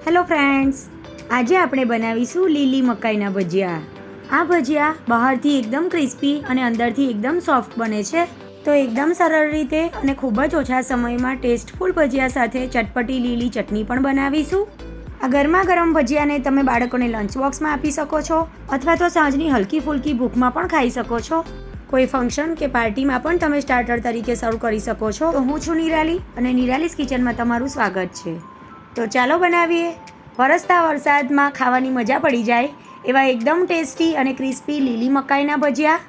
Hello friends, આજે આપણે બનાવીશું લીલી મકાઈના ભજીયા. આ ભજીયા બહારથી એકદમ ક્રિસ્પી અને અંદરથી એકદમ સોફ્ટ બને છે. તો એકદમ સરળ રીતે અને ખૂબ જ ઓછા સમયમાં ટેસ્ટફુલ ભજીયા સાથે ચટપટી લીલી ચટણી પણ બનાવીશું. આ ગરમા ગરમ ભજીયાને તમે બાળકોને લંચ બોક્સમાં આપી શકો છો અથવા તો સાંજની હલકી ફુલકી ભૂખમાં પણ ખાઈ શકો છો. કોઈ ફંક્શન કે પાર્ટીમાં પણ તમે સ્ટાર્ટર તરીકે સર્વ કરી શકો છો. તો હું છું નિરાલી અને નિરાલીસ કિચનમાં તમારું સ્વાગત છે. તો ચાલો બનાવીએ વરસતા વરસાદમાં ખાવાની મજા પડી જાય એવા એકદમ ટેસ્ટી અને ક્રિસ્પી લીલી મકાઈના ભજીયા.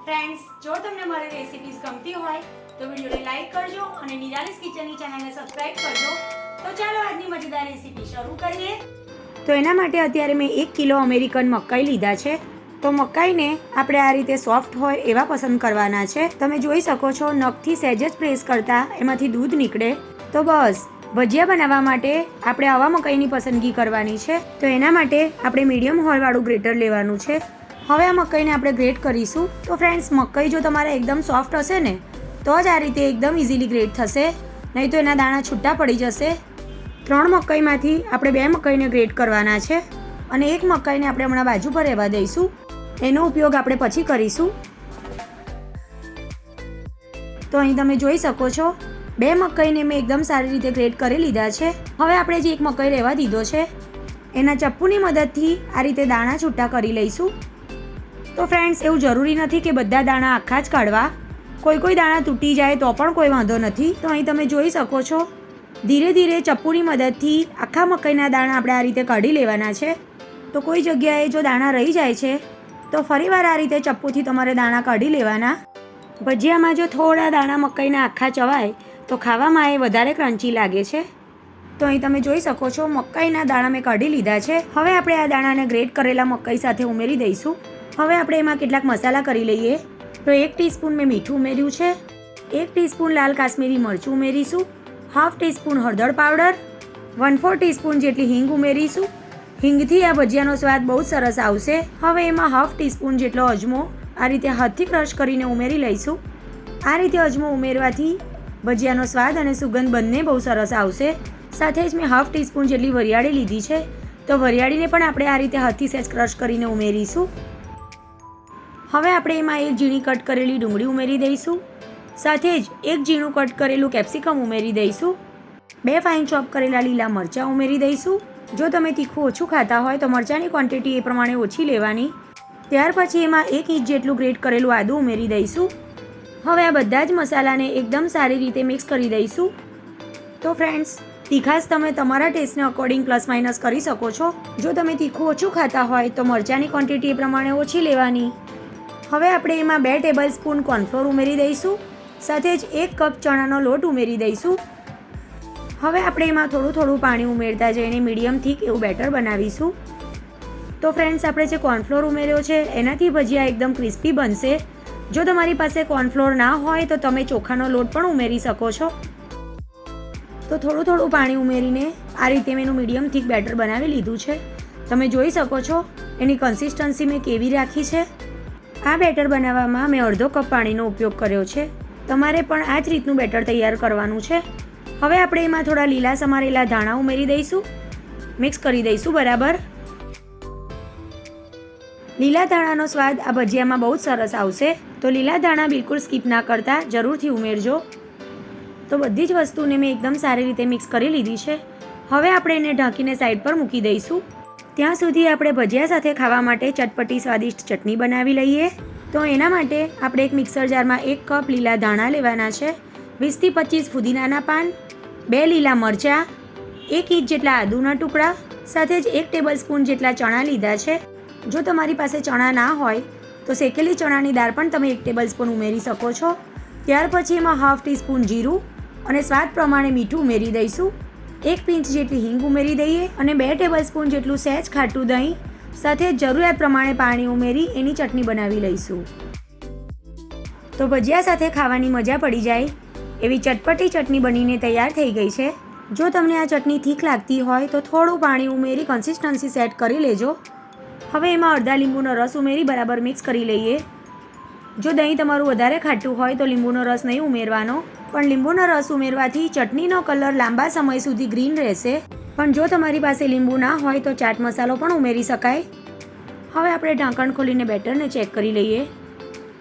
ફ્રેન્ડ્સ, જો તમને મારી રેસિપીઝ ગમતી હોય તો વિડીયોને લાઈક કરજો અને નિરાલીસ કિચનની ચેનલને સબસ્ક્રાઇબ કરજો. તો ચાલો આજની મજેદાર રેસિપી શરૂ કરીએ. તો એના માટે અત્યારે મેં 1 કિલો અમેરિકન મકાઈ લીધા છે. તો મકાઈને આપણે આ રીતે સોફ્ટ હોય એવા પસંદ કરવાના છે. તમે જોઈ શકો છો નખથી સહેજ જ પ્રેસ કરતાં એમાંથી દૂધ નીકળે. તો બસ ભજીયા બનાવવા માટે આપણે આવા મકાઈની પસંદગી કરવાની છે. તો એના માટે આપણે મીડિયમ હોલવાળું ગ્રેટર લેવાનું છે. હવે આ મકાઈને આપણે ગ્રેટ કરીશું. તો ફ્રેન્ડ્સ, મકાઈ જો તમારે એકદમ સોફ્ટ હશે ને તો જ આ રીતે એકદમ ઇઝીલી ગ્રેટ થશે, નહીં તો એના દાણા છૂટા પડી જશે. 3 મકાઈમાંથી આપણે 2 મકાઈને ગ્રેટ કરવાના છે અને 1 મકાઈને આપણે હમણાં બાજુ પર રહેવા દઈશું. એનો ઉપયોગ આપણે પછી કરીશું. તો અહીં તમે જોઈ શકો છો 2 મકાઈને મેં એકદમ સારી રીતે ગ્રેટ કરી લીધા છે. હવે આપણે જે 1 મકાઈ રહેવા દીધો છે એના ચપ્પુની મદદથી આ રીતે દાણા છૂટા કરી લઈશું. તો ફ્રેન્ડ્સ, એવું જરૂરી નથી કે બધા દાણા આખા જ કાઢવા. કોઈ દાણા તૂટી જાય તો પણ કોઈ વાંધો નથી. તો અહીં તમે જોઈ શકો છો ધીરે ધીરે ચપ્પુની મદદથી આખા મકાઈના દાણા આપણે આ રીતે કાઢી લેવાના છે. તો કોઈ જગ્યાએ જો દાણા રહી જાય છે તો ફરીવાર આ રીતે ચપ્પુથી તમારે દાણા કાઢી લેવાના. ભજીયામાં જો થોડા દાણા મકાઈના આખા ચવાય તો ખાવામાં એ વધારે ક્રન્ચી લાગે છે. તો અહીં તમે જોઈ શકો છો મકાઈના દાણા મેં કાઢી લીધા છે. હવે આપણે આ દાણાને ગ્રેટ કરેલા મકાઈ સાથે ઉમેરી દઈશું. હવે આપણે એમાં કેટલાક મસાલા કરી લઈએ. તો 1 ટીસ્પૂન મેં મીઠું ઉમેર્યું છે, 1 ટીસ્પૂન લાલ કાશ્મીરી મરચું ઉમેરીશું, 1/2 ટીસ્પૂન હળદર પાવડર, 1/4 ટીસ્પૂન જેટલી હિંગ ઉમેરીશું. હિંગથી આ ભજીયાનો સ્વાદ બહુ સરસ આવશે. હવે એમાં 1/2 ટીસ્પૂન જેટલો અજમો આ રીતે હાથથી ક્રશ કરીને ઉમેરી લઈશું. આ રીતે અજમો ઉમેરવાથી ભજીયાનો સ્વાદ અને સુગંધ બંને બહુ સરસ આવશે. સાથે જ મેં 1/2 ટીસ્પૂન જેટલી વરિયાળી લીધી છે. તો વરિયાળીને પણ આપણે આ રીતે હાથથી સહેજ ક્રશ કરીને ઉમેરીશું. હવે આપણે એમાં 1 ઝીણી કટ કરેલી ડુંગળી ઉમેરી દઈશું. સાથે જ 1 ઝીણું કટ કરેલું કેપ્સિકમ ઉમેરી દઈશું. 2 ફાઇન ચોપ કરેલા લીલા મરચાં ઉમેરી દઈશું. જો તમે તીખું ઓછું ખાતા હોય તો મરચાંની ક્વોન્ટિટી એ પ્રમાણે ઓછી લેવાની. ત્યાર પછી એમાં 1 ઇંચ જેટલું ગ્રેટ કરેલું આદું ઉમેરી દઈશું. હવે આ બધા જ મસાલાને એકદમ સારી રીતે મિક્સ કરી દઈશું. તો ફ્રેન્ડ્સ, તીખાશ તમે તમારા ટેસ્ટને અકોર્ડિંગ પ્લસ માઇનસ કરી શકો છો. જો તમે તીખું ઓછું ખાતા હોય તો મરચાંની ક્વોન્ટિટી એ પ્રમાણે ઓછી લેવાની. હવે આપણે એમાં 2 ટેબલ સ્પૂન કોર્નફ્લોર ઉમેરી દઈશું. સાથે જ 1 કપ ચણાનો લોટ ઉમેરી દઈશું. હવે આપણે એમાં થોડું પાણી ઉમેરતા જઈને મીડિયમ થીક એવું બેટર બનાવીશું. તો ફ્રેન્ડ્સ, આપણે જે કોર્નફ્લોર ઉમેર્યો છે એનાથી ભજીયા એકદમ ક્રિસ્પી બનશે. જો તમારી પાસે કોર્નફ્લોર ના હોય તો તમે ચોખાનો લોટ પણ ઉમેરી શકો છો. તો થોડું પાણી ઉમેરીને આ રીતે મેં એનું મીડિયમ થીક બેટર બનાવી લીધું છે. તમે જોઈ શકો છો એની કન્સિસ્ટન્સી મેં કેવી રાખી છે. આ બેટર બનાવવામાં મેં અડધો કપ પાણીનો ઉપયોગ કર્યો છે. તમારે પણ આ જ રીતનું બેટર તૈયાર કરવાનું છે. હવે આપણે એમાં થોડા લીલા સમારેલા ધાણા ઉમેરી દઈશું. મિક્સ કરી દઈશું બરાબર. લીલા ધાણાનો સ્વાદ આ ભજીયામાં બહુ જ સરસ આવશે. તો લીલા ધાણા બિલકુલ સ્કીપ ના કરતા જરૂરથી ઉમેરજો. તો બધી જ વસ્તુને મેં એકદમ સારી રીતે મિક્સ કરી લીધી છે. હવે આપણે એને ઢાંકીને સાઈડ પર મૂકી દઈશું. ત્યાં સુધી આપણે ભજીયા સાથે ખાવા માટે ચટપટી સ્વાદિષ્ટ ચટણી બનાવી લઈએ. તો એના માટે આપણે એક મિક્સર જારમાં 1 કપ લીલા ધાણા લેવાના છે, 20 થી 25 ફુદીનાના પાન, 2 લીલા મરચાં, 1 ઇંચ જેટલા આદુના ટુકડા, સાથે જ 1 ટેબલ સ્પૂન જેટલા ચણા લીધા છે. જો તમારી પાસે ચણા ના હોય તો શેકેલી ચણાની દાળ પણ તમે 1 ટેબલ સ્પૂન ઉમેરી શકો છો. ત્યાર પછી એમાં 1/2 ટીસ્પૂન જીરું અને સ્વાદ પ્રમાણે મીઠું ઉમેરી દઈશું. 1 પિંચ જેટલી હિંગ ઉમેરી દઈએ અને 2 ટેબલ સ્પૂન જેટલું સહેજ ખાટું દહીં સાથે જરૂરિયાત પ્રમાણે પાણી ઉમેરી એની ચટણી બનાવી લઈશું. તો ભજીયા સાથે ખાવાની મજા પડી જાય એવી ચટપટી ચટણી બનીને તૈયાર થઈ ગઈ છે. જો તમને આ ચટણી ઠીક લાગતી હોય તો થોડું પાણી ઉમેરી કન્સિસ્ટન્સી સેટ કરી લેજો. હવે એમાં અડધા લીંબુનો રસ ઉમેરી બરાબર મિક્સ કરી લઈએ. જો દહીં તમારું વધારે ખાટું હોય તો લીંબુનો રસ નહીં ઉમેરવાનો, પણ લીંબુનો રસ ઉમેરવાથી ચટણીનો કલર લાંબા સમય સુધી ગ્રીન રહેશે પણ જો તમારી પાસે લીંબુ ના હોય તો ચાટ મસાલો પણ ઉમેરી શકાય. હવે આપણે ઢાંકણ ખોલીને બેટરને ચેક કરી લઈએ.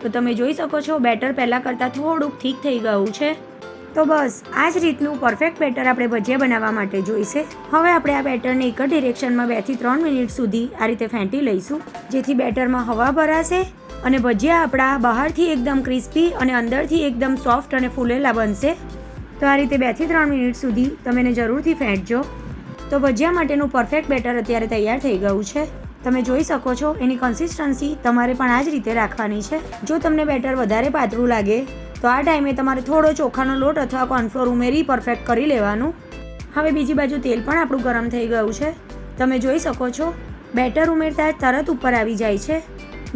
તો તમે જોઈ શકો છો બેટર પહેલાં કરતાં થોડુંક ઠીક થઈ ગયું છે. તો બસ આ જ રીતનું પરફેક્ટ બેટર આપણે ભજીયા બનાવવા માટે જોઈશે. હવે આપણે આ બેટરને એક જ ડિરેક્શનમાં 2 થી 3 મિનિટ સુધી આ રીતે ફેંટી લઈશું, જેથી બેટરમાં હવા ભરાશે અને ભજીયા આપણા બહારથી એકદમ ક્રિસ્પી અને અંદરથી એકદમ સોફ્ટ અને ફૂલેલા બનશે. તો આ રીતે 2 થી 3 મિનિટ સુધી તમે એને જરૂરથી ફેંટજો. તો ભજીયા માટેનું પરફેક્ટ બેટર અત્યારે તૈયાર થઈ ગયું છે. તમે જોઈ શકો છો એની કન્સિસ્ટન્સી તમારે પણ આ જ રીતે રાખવાની છે. જો તમને બેટર વધારે પાતળું લાગે તો આ ટાઈમે તમારે થોડો ચોખાનો લોટ અથવા કોર્નફ્લોર ઉમેરી પરફેક્ટ કરી લેવાનું. હવે બીજી બાજુ તેલ પણ આપણું ગરમ થઈ ગયું છે. તમે જોઈ શકો છો બેટર ઉમેરતા જ તરત ઉપર આવી જાય છે.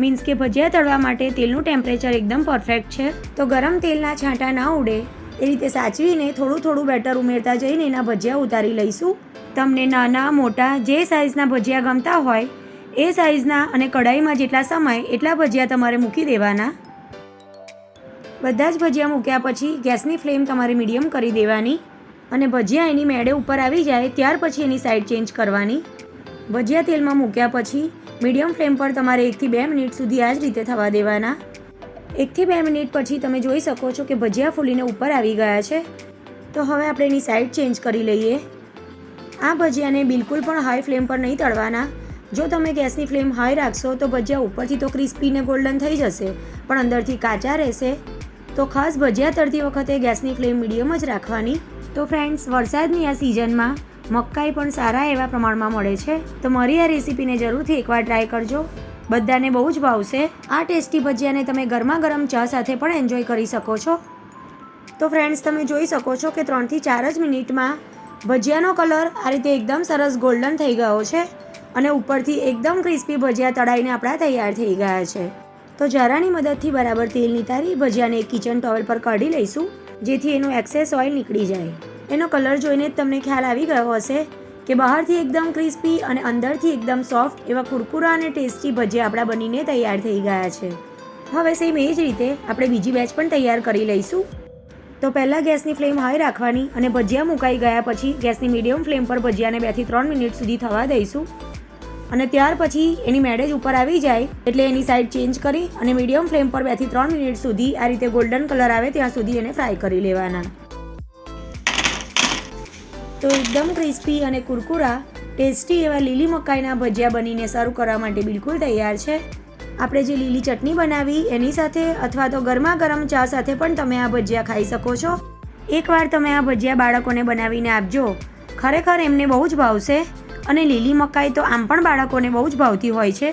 મીન્સ કે ભજીયા તળવા માટે તેલનું ટેમ્પરેચર એકદમ પરફેક્ટ છે. તો ગરમ તેલના છાંટા ના ઉડે એ રીતે સાચવીને થોડું થોડું બેટર ઉમેરતા જઈને એના ભજીયા ઉતારી લઈશું. તમને નાના મોટા જે સાઇઝના ભજીયા ગમતા હોય એ સાઇઝના અને કઢાઈમાં જેટલા સમય એટલા ભજીયા તમારે મૂકી દેવાના. બધા જ ભજીયા મૂક્યા પછી ગેસની ફ્લેમ તમારે મીડિયમ કરી દેવાની અને ભજીયા એની મેળે ઉપર આવી જાય ત્યાર પછી એની સાઈડ ચેન્જ કરવાની. ભજીયા તેલમાં મૂક્યા પછી મીડિયમ ફ્લેમ પર તમારે 1 થી 2 મિનિટ સુધી આ જ રીતે થવા દેવાના. 1 થી 2 મિનિટ પછી તમે જોઈ શકો છો કે ભજીયા ફૂલીને ઉપર આવી ગયા છે. તો હવે આપણે એની સાઈડ ચેન્જ કરી લઈએ. આ ભજીયાને બિલકુલ પણ હાઈ ફ્લેમ પર નહીં તળવાના. જો તમે ગેસની ફ્લેમ હાઈ રાખશો તો ભજીયા ઉપરથી તો ક્રિસ્પી ને ગોલ્ડન થઈ જશે પણ અંદરથી કાચા રહેશે. તો ખાસ ભજીયા તળતી વખતે ગેસની ફ્લેમ મીડિયમ જ રાખવાની. તો ફ્રેન્ડ્સ, વરસાદની આ સિઝનમાં મકાઈ પણ સારા એવા પ્રમાણમાં મળે છે. તો મારી આ રેસીપીને જરૂરથી એકવાર ટ્રાય કરજો. બધાને બહુ જ ભાવશે. આ ટેસ્ટી ભજીયાને તમે ગરમા ગરમ ચા સાથે પણ એન્જોય કરી શકો છો. તો ફ્રેન્ડ્સ, તમે જોઈ શકો છો કે 3 થી 4 જ મિનિટમાં ભજીયાનો કલર આ રીતે એકદમ સરસ ગોલ્ડન થઈ ગયો છે અને ઉપરથી એકદમ ક્રિસ્પી ભજીયા તળાઈને આપણા તૈયાર થઈ ગયા છે. તો જરાની મદદથી બરાબર તેલ નિતારી ભજીયાને એક કિચન ટોવેલ પર કાઢી લઈશું, જેથી એનું એક્સેસ ઓઇલ નીકળી જાય. એનો કલર જોઈને જ તમને ખ્યાલ આવી ગયો હશે કે બહારથી એકદમ ક્રિસ્પી અને અંદરથી એકદમ સોફ્ટ એવા કુરકુરા અને ટેસ્ટી ભજીયા આપણા બનીને તૈયાર થઈ ગયા છે. હવે સેમ એ જ રીતે આપણે બીજી બેચ પણ તૈયાર કરી લઈશું. તો પહેલાં ગેસની ફ્લેમ હાઈ રાખવાની અને ભજીયા મુકાઈ ગયા પછી ગેસની મીડિયમ ફ્લેમ પર ભજીયાને 2 થી 3 મિનિટ સુધી થવા દઈશું અને ત્યાર પછી એની મેળે જ ઉપર આવી જાય એટલે એની સાઈડ ચેન્જ કરી અને મીડિયમ ફ્લેમ પર 2 થી 3 મિનિટ સુધી આ રીતે ગોલ્ડન કલર આવે ત્યાં સુધી એને ફ્રાય કરી લેવાના. તો એકદમ ક્રિસ્પી અને કુરકુરા ટેસ્ટી એવા લીલી મકાઈના ભજીયા બનીને સર્વ કરવા માટે બિલકુલ તૈયાર છે. આપણે જે લીલી ચટણી બનાવી એની સાથે અથવા તો ગરમા ગરમ ચા સાથે પણ તમે આ ભજીયા ખાઈ શકો છો. એકવાર તમે આ ભજીયા બાળકોને બનાવીને આપજો, ખરેખર એમને બહુ જ ભાવશે. અને લીલી મકાઈ તો આમ પણ બાળકોને બહુ જ ભાવતી હોય છે.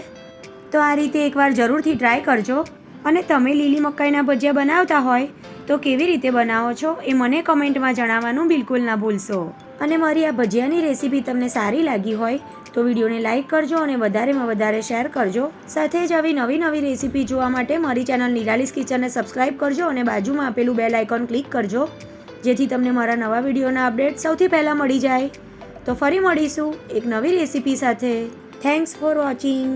તો આ રીતે એકવાર જરૂરથી ટ્રાય કરજો. અને તમે લીલી મકાઈના ભજીયા બનાવતા હોય તો કેવી રીતે બનાવો છો એ મને કમેન્ટમાં જણાવવાનું બિલકુલ ના ભૂલશો. અને મારી આ ભજીયાની રેસીપી તમને સારી લાગી હોય તો વિડીયોને લાઇક કરજો અને વધારેમાં વધારે શેર કરજો. સાથે જ આવી નવી રેસીપી જોવા માટે મારી ચેનલ નિરાલીસ કિચનને સબસ્ક્રાઇબ કરજો અને બાજુમાં આપેલું બેલ આઇકોન ક્લિક કરજો, જેથી તમને મારા નવા વિડીયોના અપડેટ સૌથી પહેલાં મળી જાય. તો ફરી મળીશું એક નવી રેસીપી સાથે. Thanks for watching.